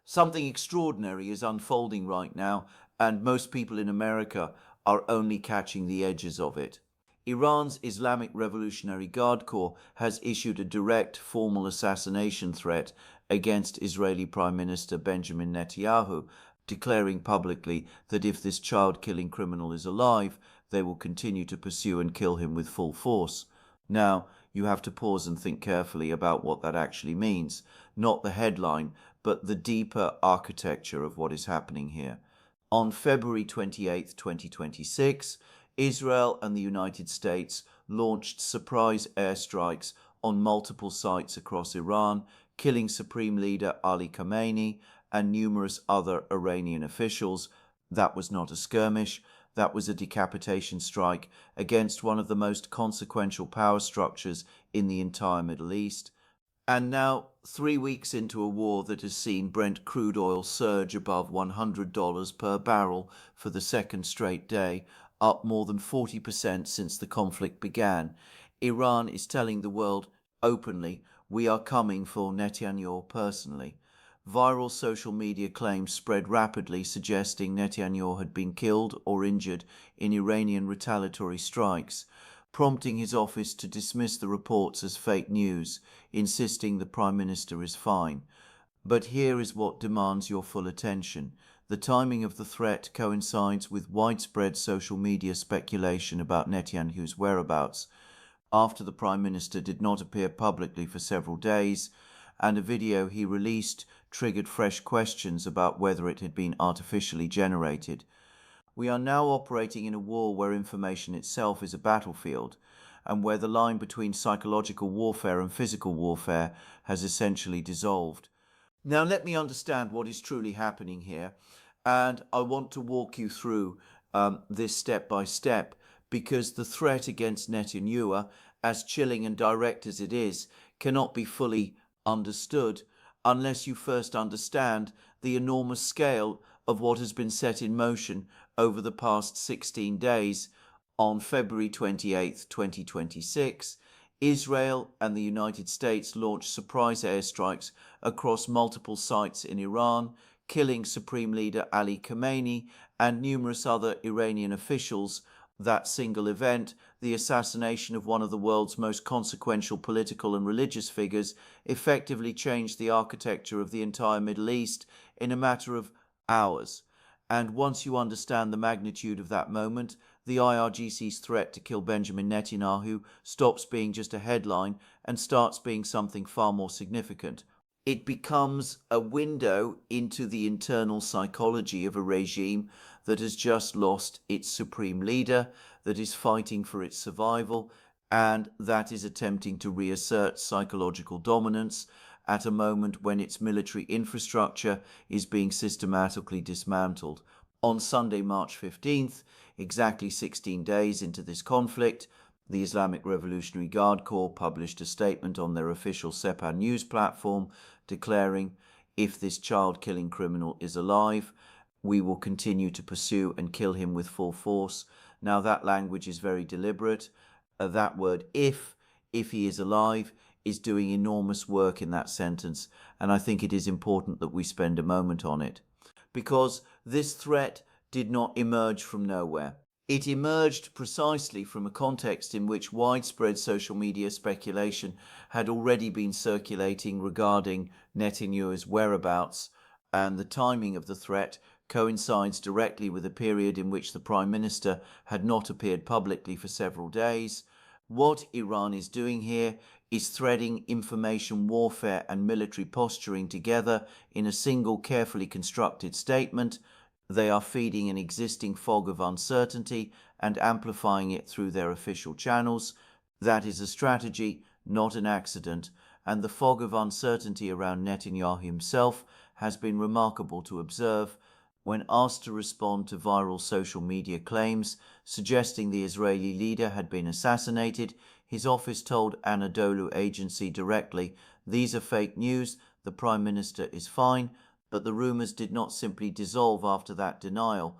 Something extraordinary is unfolding right now, and most people in America are only catching the edges of it. Iran's Islamic Revolutionary Guard Corps has issued a direct formal assassination threat against Israeli Prime Minister Benjamin Netanyahu, declaring publicly that if this child-killing criminal is alive, they will continue to pursue and kill him with full force. Now, you have to pause and think carefully about what that actually means, not the headline, but the deeper architecture of what is happening here. On February 28, 2026, Israel and the United States launched surprise airstrikes on multiple sites across Iran, killing Supreme Leader Ali Khamenei and numerous other Iranian officials. That was not a skirmish. That was a decapitation strike against one of the most consequential power structures in the entire Middle East. And now, 3 weeks into a war that has seen Brent crude oil surge above $100 per barrel for the second straight day, up more than 40% since the conflict began, Iran is telling the world openly, we are coming for Netanyahu personally. Viral social media claims spread rapidly suggesting Netanyahu had been killed or injured in Iranian retaliatory strikes, prompting his office to dismiss the reports as fake news, insisting the Prime Minister is fine. But here is what demands your full attention. The timing of the threat coincides with widespread social media speculation about Netanyahu's whereabouts, after the Prime Minister did not appear publicly for several days, and a video he released triggered fresh questions about whether it had been artificially generated. We are now operating in a war where information itself is a battlefield, and where the line between psychological warfare and physical warfare has essentially dissolved. Now let me understand what is truly happening here, and I want to walk you through this step by step, because the threat against Netanyahu, as chilling and direct as it is, cannot be fully understood unless you first understand the enormous scale of what has been set in motion over the past 16 days. On February 28, 2026, Israel and the United States launched surprise airstrikes across multiple sites in Iran, killing Supreme Leader Ali Khamenei and numerous other Iranian officials. That single event, the assassination of one of the world's most consequential political and religious figures, effectively changed the architecture of the entire Middle East in a matter of hours. And once you understand the magnitude of that moment, the IRGC's threat to kill Benjamin Netanyahu stops being just a headline and starts being something far more significant. It becomes a window into the internal psychology of a regime that has just lost its supreme leader, that is fighting for its survival, and that is attempting to reassert psychological dominance at a moment when its military infrastructure is being systematically dismantled. On Sunday, March 15th, exactly 16 days into this conflict, the Islamic Revolutionary Guard Corps published a statement on their official Sepah news platform declaring, if this child-killing criminal is alive, we will continue to pursue and kill him with full force. Now that language is very deliberate. That word if he is alive, is doing enormous work in that sentence, and I think it is important that we spend a moment on it. Because this threat did not emerge from nowhere. It emerged precisely from a context in which widespread social media speculation had already been circulating regarding Netanyahu's whereabouts, and the timing of the threat coincides directly with a period in which the Prime Minister had not appeared publicly for several days. What Iran is doing here is threading information warfare and military posturing together in a single carefully constructed statement. They are feeding an existing fog of uncertainty and amplifying it through their official channels. That is a strategy, not an accident, and the fog of uncertainty around Netanyahu himself has been remarkable to observe. When asked to respond to viral social media claims suggesting the Israeli leader had been assassinated, his office told Anadolu agency directly, "These are fake news, the Prime Minister is fine," but the rumours did not simply dissolve after that denial.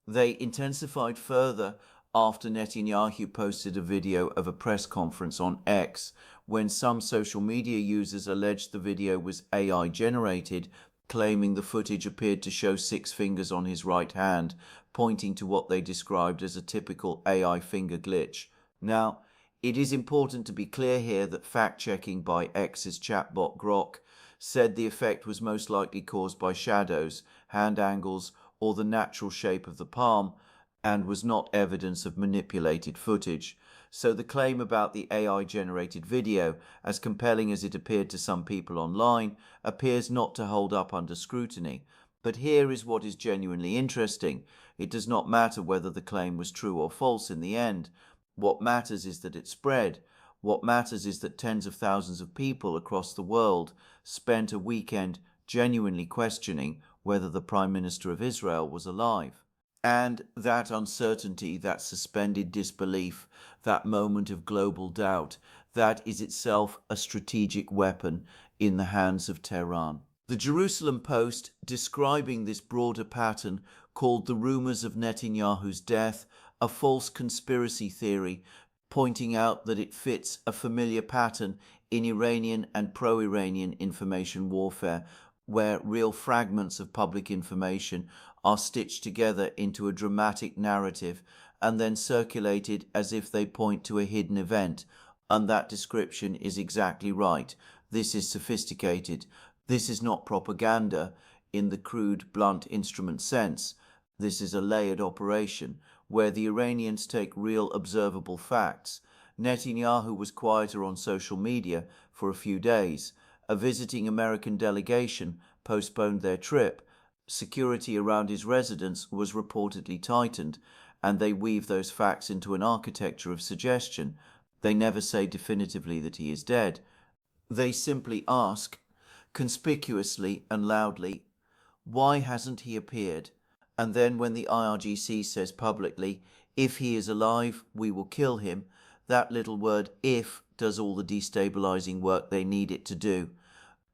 They intensified further after Netanyahu posted a video of a press conference on X, when some social media users alleged the video was AI generated claiming the footage appeared to show 6 fingers on his right hand, pointing to what they described as a typical AI finger glitch. Now, it is important to be clear here that fact-checking by X's chatbot Grok said the effect was most likely caused by shadows, hand angles, or the natural shape of the palm, and was not evidence of manipulated footage. So the claim about the AI-generated video, as compelling as it appeared to some people online, appears not to hold up under scrutiny. But here is what is genuinely interesting. It does not matter whether the claim was true or false in the end. What matters is that it spread. What matters is that tens of thousands of people across the world spent a weekend genuinely questioning whether the Prime Minister of Israel was alive. And that uncertainty, that suspended disbelief, that moment of global doubt, that is itself a strategic weapon in the hands of Tehran. The Jerusalem Post, describing this broader pattern, called the rumors of Netanyahu's death a false conspiracy theory, pointing out that it fits a familiar pattern in Iranian and pro-Iranian information warfare, where real fragments of public information are stitched together into a dramatic narrative and then circulated as if they point to a hidden event. And that description is exactly right. This is sophisticated. This is not propaganda in the crude, blunt instrument sense. This is a layered operation where the Iranians take real observable facts. Netanyahu was quieter on social media for a few days. A visiting American delegation postponed their trip. Security around his residence was reportedly tightened, and they weave those facts into an architecture of suggestion. They never say definitively that he is dead. They simply ask, conspicuously and loudly, why hasn't he appeared? And then when the IRGC says publicly, if he is alive, we will kill him, that little word if does all the destabilizing work they need it to do.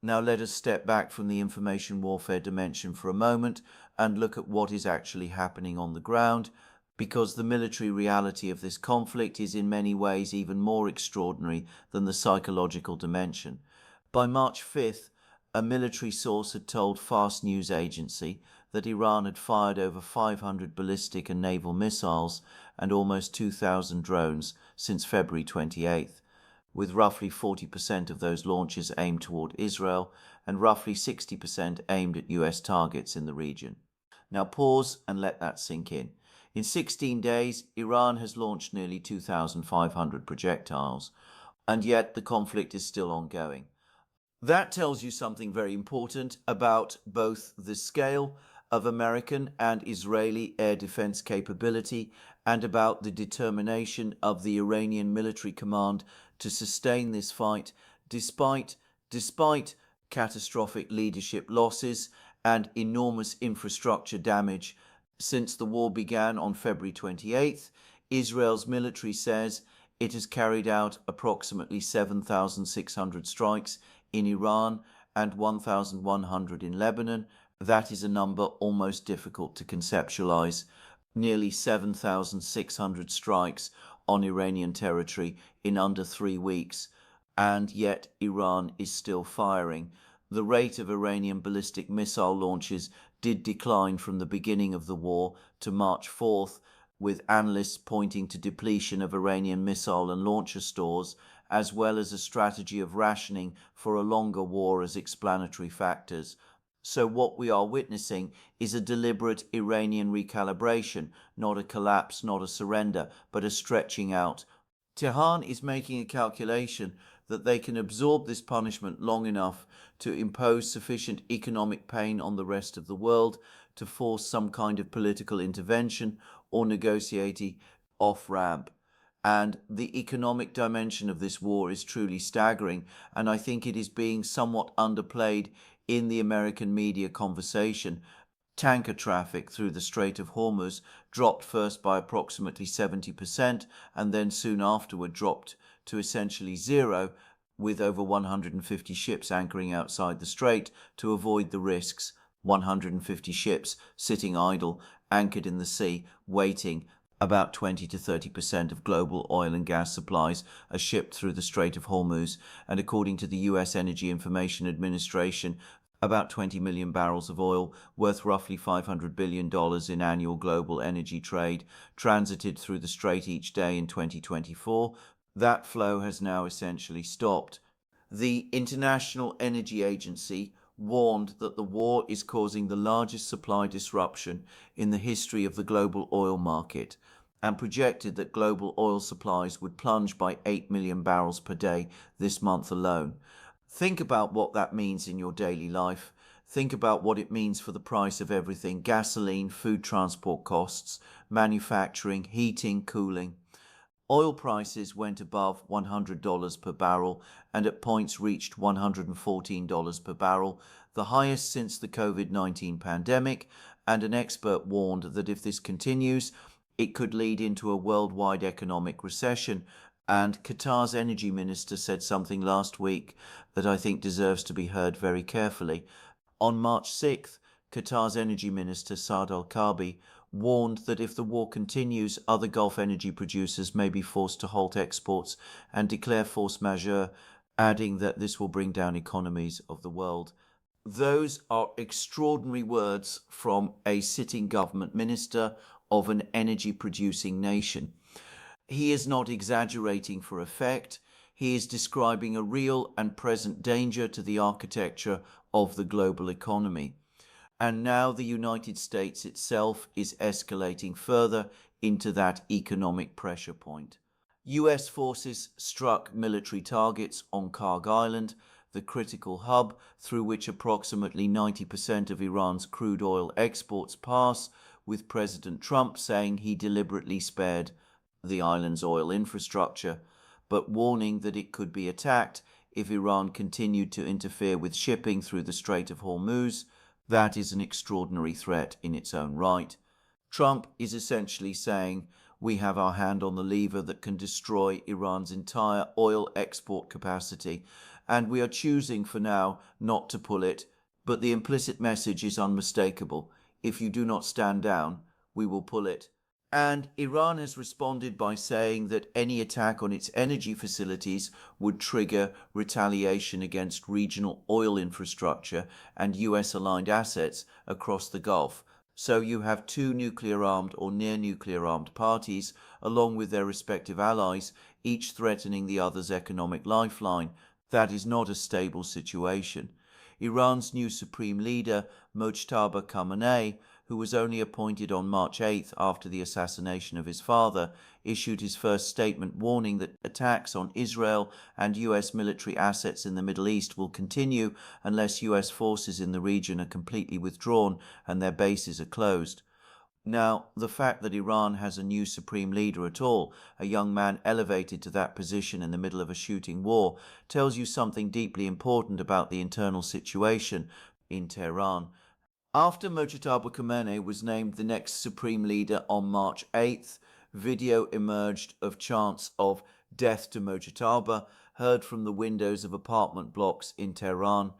Now let us step back from the information warfare dimension for a moment and look at what is actually happening on the ground, because the military reality of this conflict is in many ways even more extraordinary than the psychological dimension. By March 5th, a military source had told Fast News Agency that Iran had fired over 500 ballistic and naval missiles and almost 2,000 drones since February 28th, with roughly 40% of those launches aimed toward Israel and roughly 60% aimed at US targets in the region. Now pause and let that sink in. In 16 days, Iran has launched nearly 2,500 projectiles, and yet the conflict is still ongoing. That tells you something very important about both the scale of American and Israeli air defense capability and about the determination of the Iranian military command to sustain this fight despite catastrophic leadership losses and enormous infrastructure damage. Since the war began on February 28th, Israel's military says it has carried out approximately 7,600 strikes in Iran and 1,100 in Lebanon. That is a number almost difficult to conceptualize. Nearly 7,600 strikes on Iranian territory in under 3 weeks, and yet Iran is still firing. The rate of Iranian ballistic missile launches did decline from the beginning of the war to March 4th, with analysts pointing to depletion of Iranian missile and launcher stores, as well as a strategy of rationing for a longer war as explanatory factors. So what we are witnessing is a deliberate Iranian recalibration, not a collapse, not a surrender, but a stretching out. Tehran is making a calculation that they can absorb this punishment long enough to impose sufficient economic pain on the rest of the world to force some kind of political intervention or negotiating off-ramp. And the economic dimension of this war is truly staggering, and I think it is being somewhat underplayed in the American media conversation. Tanker traffic through the Strait of Hormuz dropped first by approximately 70% and then soon afterward dropped to essentially zero, with over 150 ships anchoring outside the strait to avoid the risks. 150 ships sitting idle, anchored in the sea, waiting. About 20 to 30% of global oil and gas supplies are shipped through the Strait of Hormuz, and according to the US Energy Information Administration, about 20 million barrels of oil, worth roughly $500 billion in annual global energy trade, transited through the Strait each day in 2024. That flow has now essentially stopped. The International Energy Agency warned that the war is causing the largest supply disruption in the history of the global oil market, and projected that global oil supplies would plunge by 8 million barrels per day this month alone. Think about what that means in your daily life. Think about what it means for the price of everything: gasoline, food transport costs, manufacturing, heating, cooling. Oil prices went above $100 per barrel and at points reached $114 per barrel, the highest since the COVID-19 pandemic, and an expert warned that if this continues, it could lead into a worldwide economic recession. And Qatar's energy minister said something last week that I think deserves to be heard very carefully. On March 6th, Qatar's energy minister Saad al-Kaabi warned that if the war continues, other Gulf energy producers may be forced to halt exports and declare force majeure, adding that this will bring down economies of the world. Those are extraordinary words from a sitting government minister of an energy-producing nation. He is not exaggerating for effect. He is describing a real and present danger to the architecture of the global economy. And now the United States itself is escalating further into that economic pressure point. US forces struck military targets on Karg Island, the critical hub through which approximately 90% of Iran's crude oil exports pass, with President Trump saying he deliberately spared the island's oil infrastructure, but warning that it could be attacked if Iran continued to interfere with shipping through the Strait of Hormuz. That is an extraordinary threat in its own right. Trump is essentially saying we have our hand on the lever that can destroy Iran's entire oil export capacity, and we are choosing for now not to pull it, but the implicit message is unmistakable. If you do not stand down, we will pull it. And Iran has responded by saying that any attack on its energy facilities would trigger retaliation against regional oil infrastructure and US-aligned assets across the Gulf. So you have two nuclear-armed or near-nuclear-armed parties, along with their respective allies, each threatening the other's economic lifeline. That is not a stable situation. Iran's new supreme leader, Mojtaba Khamenei, who was only appointed on March 8th after the assassination of his father, issued his first statement warning that attacks on Israel and US military assets in the Middle East will continue unless US forces in the region are completely withdrawn and their bases are closed. Now, the fact that Iran has a new supreme leader at all, a young man elevated to that position in the middle of a shooting war, tells you something deeply important about the internal situation in Tehran. After Mojtaba Khamenei was named the next supreme leader on March 8th, video emerged of chants of "death to Mojtaba" heard from the windows of apartment blocks in Tehran.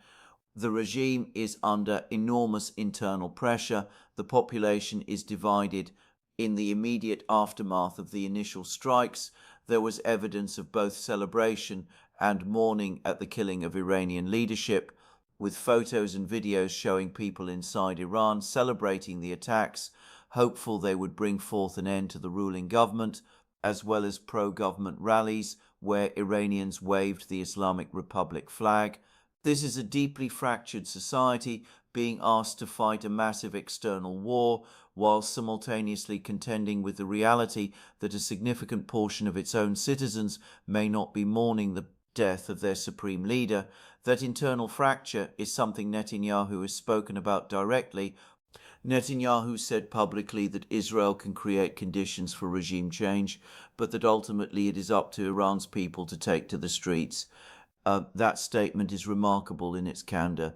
The regime is under enormous internal pressure. The population is divided. In the immediate aftermath of the initial strikes, there was evidence of both celebration and mourning at the killing of Iranian leadership, with photos and videos showing people inside Iran celebrating the attacks, hopeful they would bring forth an end to the ruling government, as well as pro-government rallies where Iranians waved the Islamic Republic flag. This is a deeply fractured society being asked to fight a massive external war while simultaneously contending with the reality that a significant portion of its own citizens may not be mourning the death of their supreme leader. That internal fracture is something Netanyahu has spoken about directly. Netanyahu said publicly that Israel can create conditions for regime change, but that ultimately it is up to Iran's people to take to the streets. That statement is remarkable in its candor.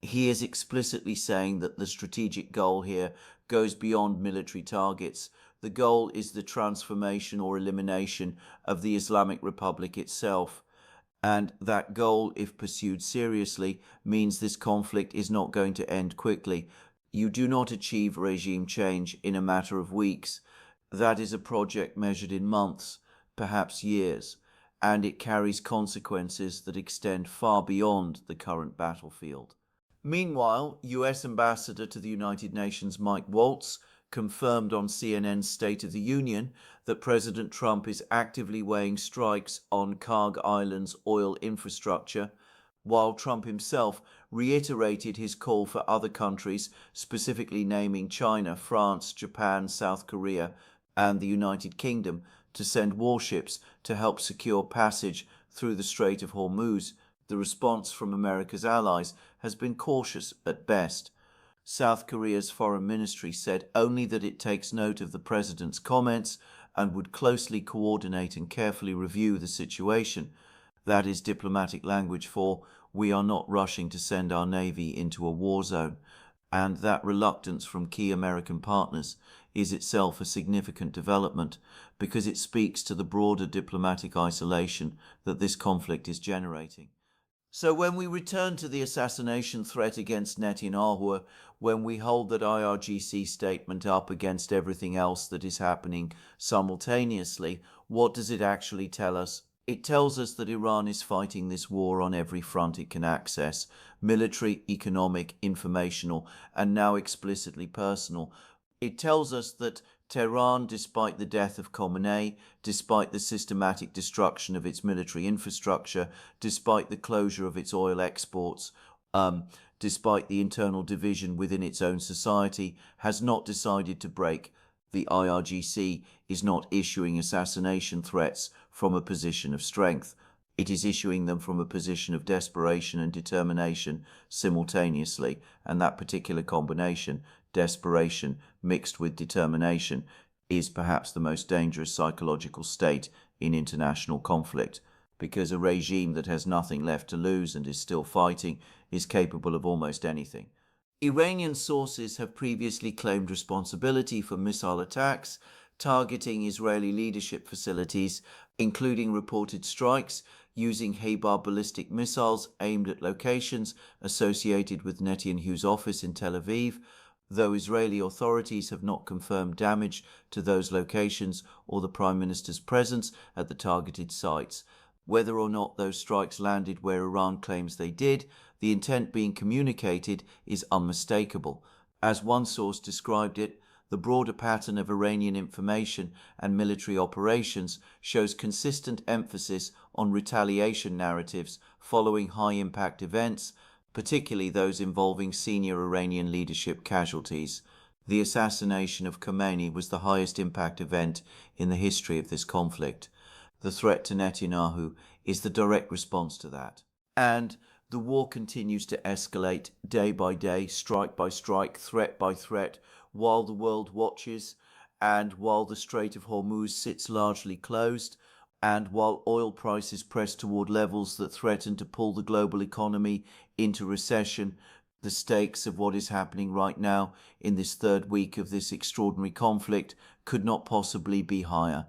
He is explicitly saying that the strategic goal here goes beyond military targets. The goal is the transformation or elimination of the Islamic Republic itself. And that goal, if pursued seriously, means this conflict is not going to end quickly. You do not achieve regime change in a matter of weeks. That is a project measured in months, perhaps years, and it carries consequences that extend far beyond the current battlefield. Meanwhile, US Ambassador to the United Nations Mike Waltz confirmed on CNN's State of the Union that President Trump is actively weighing strikes on Karg Island's oil infrastructure, while Trump himself reiterated his call for other countries, specifically naming China, France, Japan, South Korea, and the United Kingdom, to send warships to help secure passage through the Strait of Hormuz. The response from America's allies has been cautious at best. South Korea's foreign ministry said only that it takes note of the president's comments and would closely coordinate and carefully review the situation. That is diplomatic language for "we are not rushing to send our navy into a war zone," and that reluctance from key American partners is itself a significant development because it speaks to the broader diplomatic isolation that this conflict is generating. So when we return to the assassination threat against Netanyahu, when we hold that IRGC statement up against everything else that is happening simultaneously, what does it actually tell us? It tells us that Iran is fighting this war on every front it can access: military, economic, informational, and now explicitly personal. It tells us that Tehran, despite the death of Khamenei, despite the systematic destruction of its military infrastructure, despite the closure of its oil exports, despite the internal division within its own society, has not decided to break. The IRGC is not issuing assassination threats from a position of strength. It is issuing them from a position of desperation and determination simultaneously, and that particular combination, desperation mixed with determination, is perhaps the most dangerous psychological state in international conflict, because a regime that has nothing left to lose and is still fighting is capable of almost anything. Iranian sources have previously claimed responsibility for missile attacks targeting Israeli leadership facilities, including reported strikes using Haybar ballistic missiles aimed at locations associated with Netanyahu's office in Tel Aviv, though Israeli authorities have not confirmed damage to those locations or the Prime Minister's presence at the targeted sites. Whether or not those strikes landed where Iran claims they did, the intent being communicated is unmistakable. As one source described it, the broader pattern of Iranian information and military operations shows consistent emphasis on retaliation narratives following high-impact events, particularly those involving senior Iranian leadership casualties. The assassination of Khamenei was the highest impact event in the history of this conflict. The threat to Netanyahu is the direct response to that. And the war continues to escalate day by day, strike by strike, threat by threat, while the world watches, and while the Strait of Hormuz sits largely closed, and while oil prices press toward levels that threaten to pull the global economy into recession. The stakes of what is happening right now in this third week of this extraordinary conflict could not possibly be higher.